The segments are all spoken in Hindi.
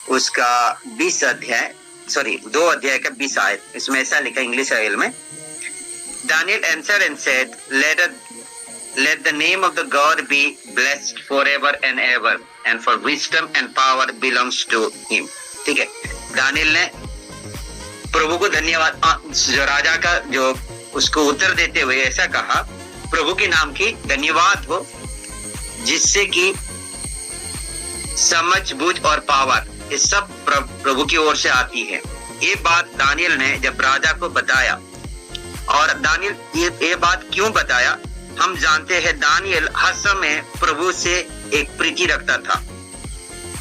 उसका 20 अध्याय, सॉरी 2 अध्याय का 20 आयत, इसमें ऐसा लिखा इंग्लिश बाइबल में, Daniel answered and said, let the name of the God be blessed forever and ever, and for wisdom and power belongs to him. ठीक है, दानियल ने प्रभु को धन्यवाद, जो राजा का जो उसको उत्तर देते हुए ऐसा कहा, प्रभु के नाम की धन्यवाद हो जिससे कि समझ बूझ और पावर ये सब प्रभु की ओर से आती है। ये बात दानियल ने जब राजा को बताया, और दानियल ये बात क्यों बताया, हम जानते हैं दानियल हर समय प्रभु से एक प्रीति रखता था,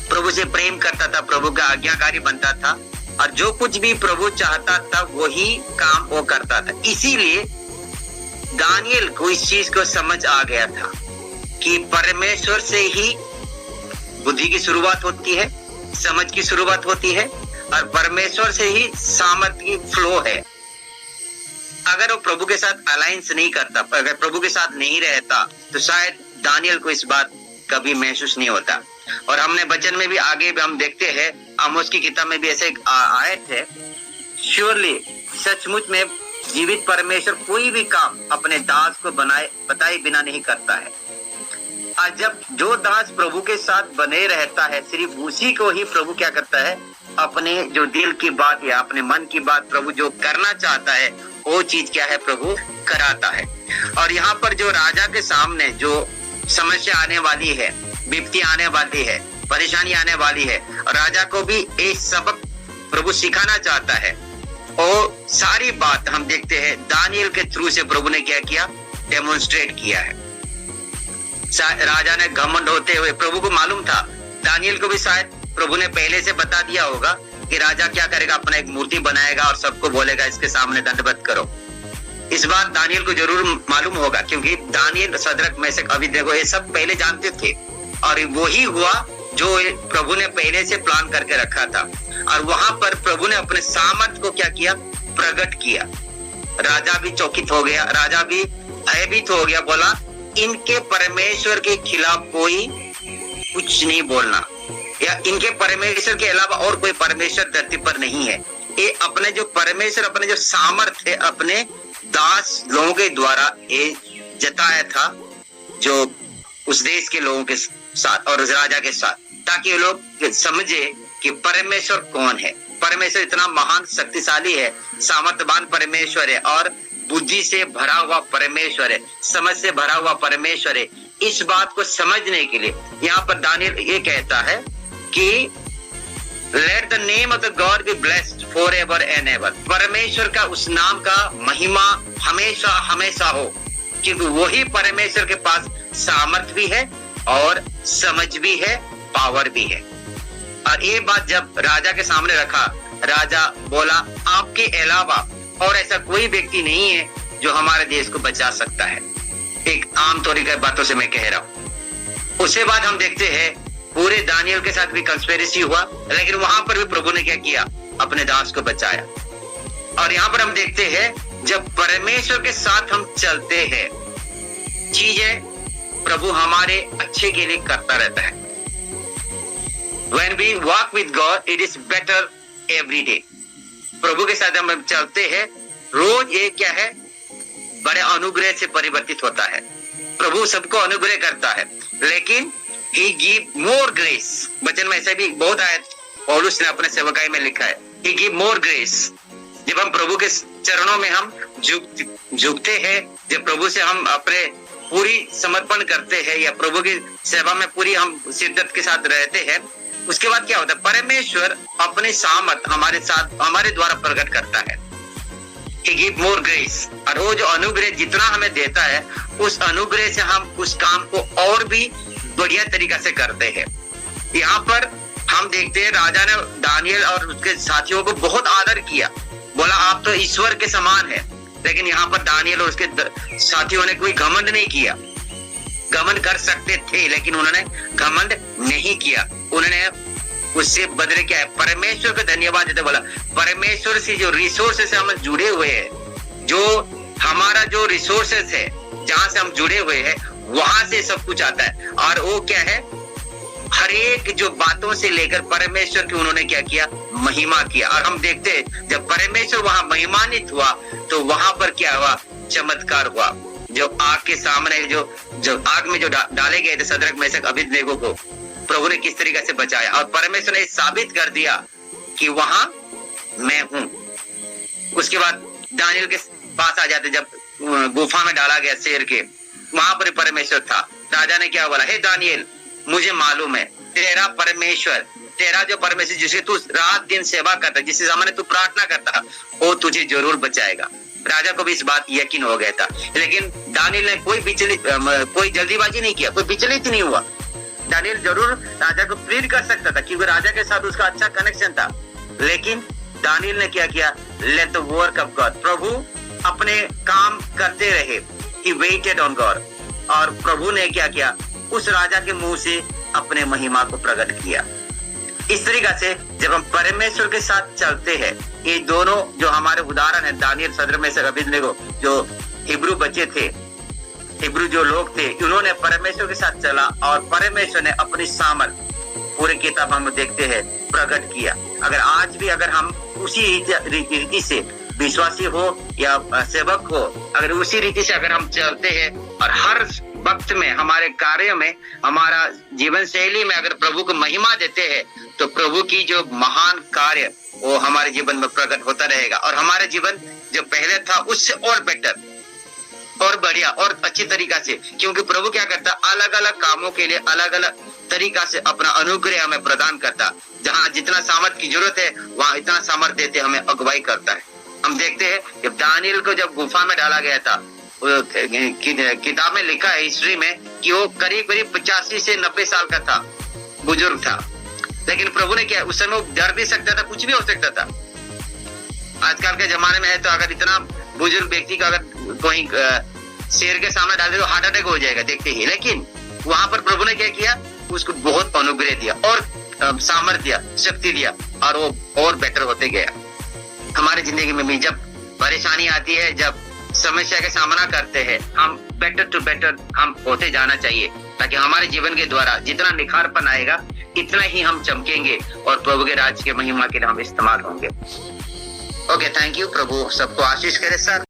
प्रभु से प्रेम करता था, प्रभु का आज्ञाकारी बनता था, और जो कुछ भी प्रभु चाहता था वही काम वो करता था। इसीलिए दानियल को इस चीज को समझ आ गया था कि परमेश्वर से ही बुद्धि की शुरुआत होती है, समझ की शुरुआत होती है, और परमेश्वर से ही सामर्थ्य की फ्लो है। अगर वो प्रभु के साथ अलायंस नहीं करता, अगर प्रभु के साथ नहीं रहता, तो शायद दानियल को इस बात कभी महसूस नहीं होता। और हमने वचन में भी आगे भी हम देखते हैं, आमोस की किताब में भी ऐसे एक आयत है, श्योरली सचमुच में जीवित परमेश्वर कोई भी काम अपने दास को बताए बिना नहीं करता है। और जब जो दास प्रभु के साथ बने रहता है, सिर्फ उसी को ही प्रभु क्या करता है, अपने जो दिल की बात या अपने मन की बात प्रभु जो करना चाहता है वो चीज क्या है, प्रभु कराता है। और यहाँ पर जो राजा के सामने जो समस्या आने वाली है, विपत्ति आने वाली है, परेशानी आने वाली है, और राजा को भी एक सबक प्रभु सिखाना चाहता है, और सारी बात हम देखते हैं दानियल के थ्रू से प्रभु ने क्या किया, डेमोन्स्ट्रेट किया है। राजा ने घमंड होते हुए, प्रभु को मालूम था, दानियल को भी शायद प्रभु ने पहले से बता दिया होगा कि राजा क्या करेगा, अपना एक मूर्ति बनाएगा और सबको बोलेगा इसके सामने दंडवत करो। इस बात दानियल को जरूर मालूम होगा, क्योंकि दानियल, सदरक, मेशक, अबेदnego ये सब पहले जानते थे, और वही हुआ जो प्रभु ने पहले से प्लान करके रखा था। और वहां पर प्रभु ने अपने सामर्थ को क्या किया, प्रकट किया। राजा भी चौकित हो गया, राजा भी भयभीत हो गया, बोला इनके परमेश्वर के खिलाफ कोई कुछ नहीं बोलना, या इनके परमेश्वर के अलावा और कोई परमेश्वर धरती पर नहीं है। ये अपने जो परमेश्वर, अपने जो सामर्थ है, अपने दास लोगों के द्वारा ये जताया था, जो उस देश के लोगों के साथ और उस राजा के साथ, ताकि लोग समझे कि परमेश्वर कौन है। परमेश्वर इतना महान, शक्तिशाली है, सामर्थ्यवान परमेश्वर है, और बुद्धि से भरा हुआ परमेश्वर है, समझ से भरा हुआ परमेश्वर है। इस बात को समझने के लिए यहाँ पर दानियल ये कहता है कि let the name of the God be blessed for ever and ever. परमेश्वर का उस नाम का महिमा हमेशा हमेशा हो, क्योंकि वही परमेश्वर के पास सामर्थ भी है और समझ भी है, पावर भी है। और ये बात जब राजा के सामने रखा, राजा बोला आपके अलावा और ऐसा कोई व्यक्ति नहीं है जो हमारे देश को बचा सकता है। एक आम तौर की बातों से मैं कह रहा हूं। उसके बाद हम देखते हैं पूरे दानियल के साथ भी कंस्पिरेसी हुआ, लेकिन वहां पर भी प्रभु ने क्या किया, अपने दास को बचाया। और यहाँ पर हम देखते हैं जब परमेश्वर के साथ हम चलते हैं, चीजें प्रभु हमारे अच्छे के लिए करता रहता है। When we walk with God, it is better every day. प्रभु के साथ हम चलते हैं, रोज ये क्या है, बड़े अनुग्रह से परिवर्तित होता है। प्रभु सबको अनुग्रह करता है, लेकिन He give more grace। वचन में ऐसा भी बहुत आयत पौलुस ने अपने सेवकाई में लिखा है, He give more grace। जब हम प्रभु के चरणों में हम झुकते हैं, जब प्रभु से हम अपने पूरी समर्पण करते हैं, या प्रभु की सेवा में पूरी हम शिद्दत के साथ रहते हैं, उसके बाद क्या होता है, परमेश्वर अपने सामर्थ हमारे साथ, हमारे द्वारा प्रकट करता है। He give more grace। और वो जो अनुग्रह जितना हमें देता है, उस अनुग्रह से हम उस काम को और भी बढ़िया तरीका से करते हैं। यहाँ पर हम देखते हैं राजा ने दानियल और उसके साथियों को बहुत आदर किया, बोला आप तो ईश्वर के समान है। लेकिन यहाँ पर दानियल और उसके साथियों ने कोई घमंड नहीं किया। घमंड कर सकते थे, लेकिन उन्होंने घमंड नहीं किया। उन्होंने उससे बदले क्या है, परमेश्वर को धन्यवाद देते, बोला परमेश्वर से जो रिसोर्सेस हम जुड़े हुए हैं, जो हमारा जो रिसोर्सेस है, जहां से हम जुड़े हुए हैं, वहां से सब कुछ आता है। और वो क्या है, हर एक जो बातों से लेकर परमेश्वर की उन्होंने क्या किया, महिमा किया। और हम देखते हैं जब परमेश्वर वहां महिमान्वित हुआ तो वहां पर क्या हुआ, चमत्कार हुआ। जो आग के सामने जो आग में जो डाले गए थे सद्रक मेशक अबेदनगो को प्रभु ने किस तरीके से बचाया, और परमेश्वर ने साबित कर दिया कि वहां मैं हूं। उसके बाद दानियल के पास आ जाते, जब गुफा में डाला गया शेर के, वहां पर परमेश्वर था। राजा ने क्या बोला, हे दानियल, मुझे मालूम है तेरा परमेश्वर, तेरा जो परमेश्वर जिसे तू रात दिन सेवा करता, जिसके सामने तू प्रार्थना करता, वो तुझे जरूर बचाएगा। राजा को भी इस बात यकीन हो गया था, लेकिन दानियल ने कोई जल्दीबाजी नहीं किया, कोई विचलित नहीं हुआ। दानियल जरूर राजा को प्रेरित कर सकता था क्योंकि राजा के साथ उसका अच्छा कनेक्शन था, लेकिन दानियल ने क्या किया, let the work of God, प्रभु अपने काम करते रहे। ही वेटेड ऑन गॉड, और प्रभु ने क्या किया, उस राजा के मुंह से अपने महिमा को प्रकट किया। इस तरीका से जब हम परमेश्वर के साथ चलते हैं, ये दोनों जो हमारे उदाहरण है, दानियल, सद्रक मेशक अबेदनगो, जो हिब्रू बच्चे थे, हिब्रू जो लोग थे, उन्होंने परमेश्वर के साथ चला और परमेश्वर ने अपनी सामर्थ पूरे किताब हम देखते हैं प्रकट किया। अगर आज भी अगर हम उसी रीति से विश्वासी हो या सेवक हो, अगर उसी रीति से अगर हम चलते हैं और हर वक्त में हमारे कार्य में, हमारा जीवन शैली में अगर प्रभु को महिमा देते हैं, तो प्रभु की जो महान कार्य वो हमारे जीवन में प्रकट होता रहेगा, और हमारे जीवन जो पहले था उससे और बेटर और बढ़िया और अच्छी तरीका से, क्योंकि प्रभु क्या करता, अलग अलग कामों के लिए अलग अलग तरीका से अपना अनुग्रह हमें प्रदान करता। जहाँ जितना सामर्थ्य की जरूरत है वहाँ इतना सामर्थ्य देते हमें अगुवाई करता है। हम देखते हैं जब दानियल को जब गुफा में डाला गया था, किताब में लिखा है हिस्ट्री में कि वो करीब करीब 85 से 90 साल का था, बुजुर्ग था, लेकिन प्रभु ने क्या, उस समय वो डर भी सकता था, कुछ भी हो सकता था। आजकल के जमाने में है तो अगर इतना बुजुर्ग व्यक्ति का अगर कोई शेर के सामने डाल दे तो हार्ट अटैक हो जाएगा देखते ही, लेकिन वहां पर प्रभु ने क्या किया, उसको बहुत अनुग्रह दिया और सामर्थ्य दिया, शक्ति दिया, और वो और बेटर होते गया। हमारी जिंदगी में भी जब परेशानी आती है, जब समस्या का सामना करते हैं, हम बेटर टू बेटर हम होते जाना चाहिए, ताकि हमारे जीवन के द्वारा जितना निखारपन आएगा इतना ही हम चमकेंगे और प्रभु के राज्य के महिमा के लिए हम इस्तेमाल होंगे। Okay, thank you. प्रभु सबको आशीष करे सर।